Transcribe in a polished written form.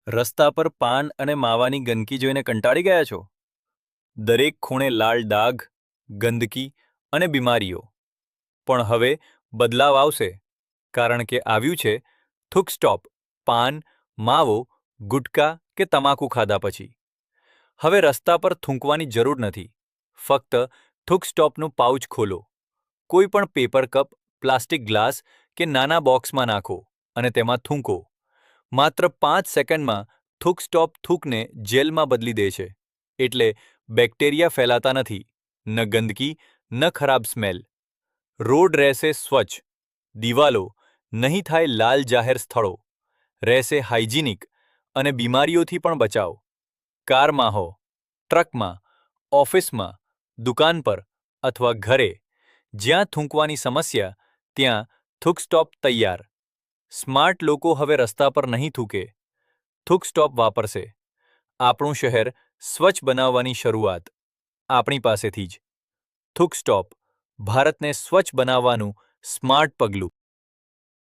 રસ્તા પર પાન અને માવાની ગંદકી જોઈને કંટાળી ગયા છો? દરેક ખૂણે લાલ ડાઘ, ગંદકી અને બીમારીઓ. પણ હવે બદલાવ આવશે, કારણ કે આવ્યું છે થૂક સ્ટોપ. પાન, માવો, ગુટકા કે તમાકુ ખાધા પછી હવે રસ્તા પર થૂંકવાની જરૂર નથી. ફક્ત થૂક સ્ટોપનું પાઉચ ખોલો, કોઈ પણ પેપર કપ, પ્લાસ્ટિક ગ્લાસ કે નાના બોક્સમાં નાખો અને તેમાં થૂંકો. માત્ર 5 સેકન્ડમાં થૂક સ્ટોપ થૂકને જેલમાં બદલી દે છે. એટલે બેક્ટેરિયા ફેલાતા નથી, ન ગંદકી, ન ખરાબ સ્મેલ. રોડ રહેશે સ્વચ્છ, દિવાલો નહીં થાય લાલ. જાહેર સ્થળો રહેશે હાઇજેનિક અને બીમારીઓથી પણ બચાવ. કારમાં હો, ટ્રકમાં, ઓફિસમાં, દુકાન પર અથવા ઘરે, જ્યાં થૂંકવાની સમસ્યા, ત્યાં થૂક સ્ટોપ તૈયાર. સ્માર્ટ લોકો હવે રસ્તા પર નહીં થૂકે, થૂક સ્ટોપ વાપરશે. આપણું શહેર સ્વચ્છ બનાવવાની શરૂઆત આપણી પાસેથી જ. થૂક સ્ટોપ, ભારતને સ્વચ્છ બનાવવાનું સ્માર્ટ પગલું.